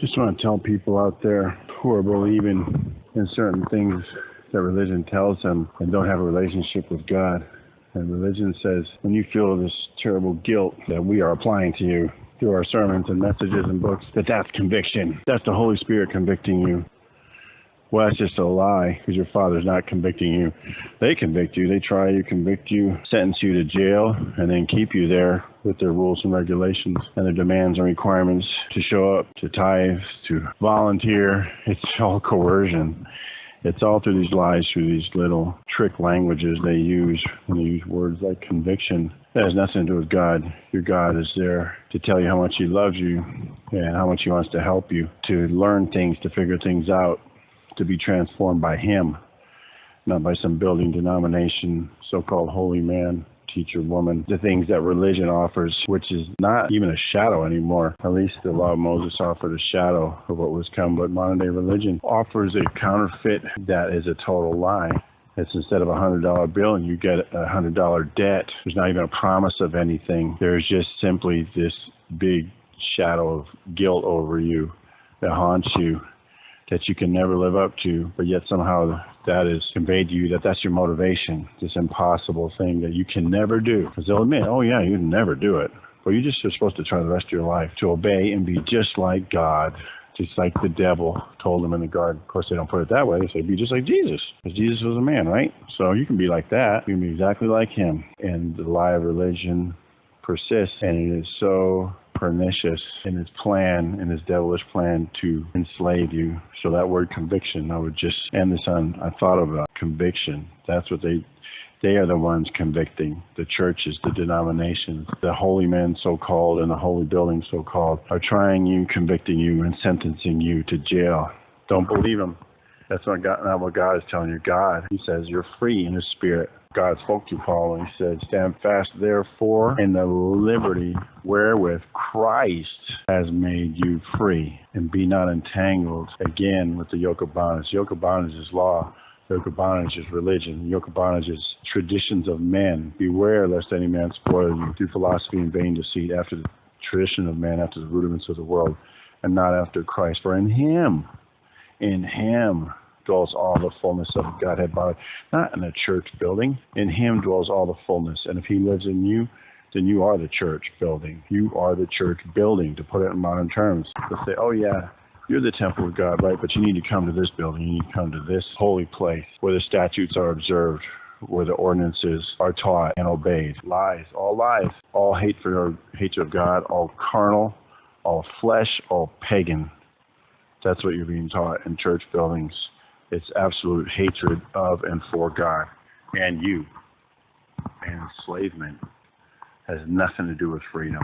Just want to tell people out there who are believing in certain things that religion tells them and don't have a relationship with God. And religion says, when you feel this terrible guilt that we are applying to you through our sermons and messages and books, that's conviction. That's the Holy Spirit convicting you. Well, that's just a lie, because your Father's not convicting you. They convict you. They try to convict you, sentence you to jail, and then keep you there with their rules and regulations and their demands and requirements to show up, to tithe, to volunteer. It's all coercion. It's all through these lies, through these little trick languages they use when they use words like conviction. That has nothing to do with God. Your God is there to tell you how much He loves you and how much He wants to help you to learn things, to figure things out, to be transformed by Him, not by some building denomination, so-called holy man, teacher, woman, the things that religion offers, which is not even a shadow anymore. At least the law of Moses offered a shadow of what was come, but modern day religion offers a counterfeit that is a total lie. It's instead of a $100 bill, and you get a $100 debt. There's not even a promise of anything. There's just simply this big shadow of guilt over you that haunts you, that you can never live up to, but yet somehow that is conveyed to you that that's your motivation, this impossible thing that you can never do. Because they'll admit, oh yeah, you can never do it. But you just are supposed to try the rest of your life to obey and be just like God, just like the devil told them in the garden. Of course, they don't put it that way. They say, be just like Jesus, because Jesus was a man, right? So you can be like that. You can be exactly like Him. And the lie of religion persists, and it is so pernicious in its plan, in its devilish plan to enslave you. So that word conviction, I would just end this on, I thought about conviction. That's what they are the ones convicting. The churches, the denominations, the holy men so-called and the holy buildings so-called are trying you, convicting you, and sentencing you to jail. Don't believe them. That's not what God is telling you. God, He says, you're free in His Spirit. God spoke to Paul and He said, stand fast therefore in the liberty wherewith Christ has made you free, and be not entangled again with the yoke of bondage. Yoke of bondage is law. Yoke of bondage is religion. Yoke of bondage is traditions of men. Beware lest any man spoil you through philosophy and vain deceit, after the tradition of man, after the rudiments of the world, and not after Christ. For in Him dwells all the fullness of Godhead body. Not in a church building. In Him dwells all the fullness. And if He lives in you, then you are the church building. You are the church building, to put it in modern terms. They'll say, oh yeah, you're the temple of God, right? But you need to come to this building. You need to come to this holy place where the statutes are observed, where the ordinances are taught and obeyed. Lies, all hatred of God, all carnal, all flesh, all pagan. That's what you're being taught in church buildings. It's absolute hatred of and for God and you. And enslavement has nothing to do with freedom.